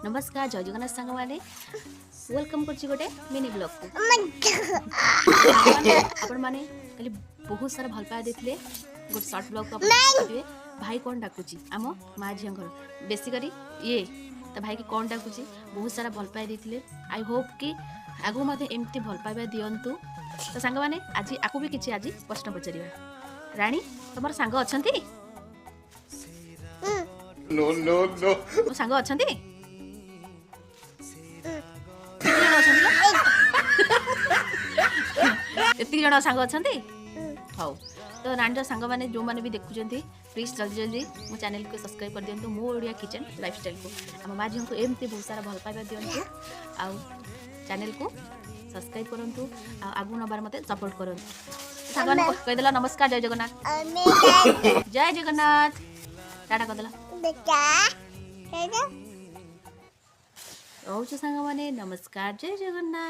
नमस्कार जय जगन्नाथ सांग मैंने वेलकम कर गोटे मिनी ब्लॉग को आपण मैंने खाली बहुत सारा भल पाए देते गोटे सर्ट ब्लॉग को देखिए भाई कौन डाकुची आम माँ झील घर बेसी करी ये तो भाई की कौन डाकुची बहुत सारा भल पाए देते आई होप कि आगु मत एमती भल पाइबा दिंतु तो सांग मैंने आज आपको भी किसी आज प्रश्न पचार राणी तुम सांग अच्छा No, no, no. मो सांग अच्छा एतिक जन सांग अच्छा हौ तो रानी सांग मैंने जो मैंने भी देखुं प्लीज जल्दी जल्दी मो चैनल को सब्सक्राइब कर दिंतु मो ओडिया किचन लाइफस्टाइल को आम माँ झील को एमती बहुत सारा भल पाइबा दिंतु आउ चैनल को सब्सक्राइब करंतु आगु नबार मते सपोर्ट करंतु सांग मैंने कहिदेला नमस्कार जय जगन्नाथ जय जगन्नाथ टाटा कदेला रोज सांग मैंने नमस्कार जय जगन्नाथ।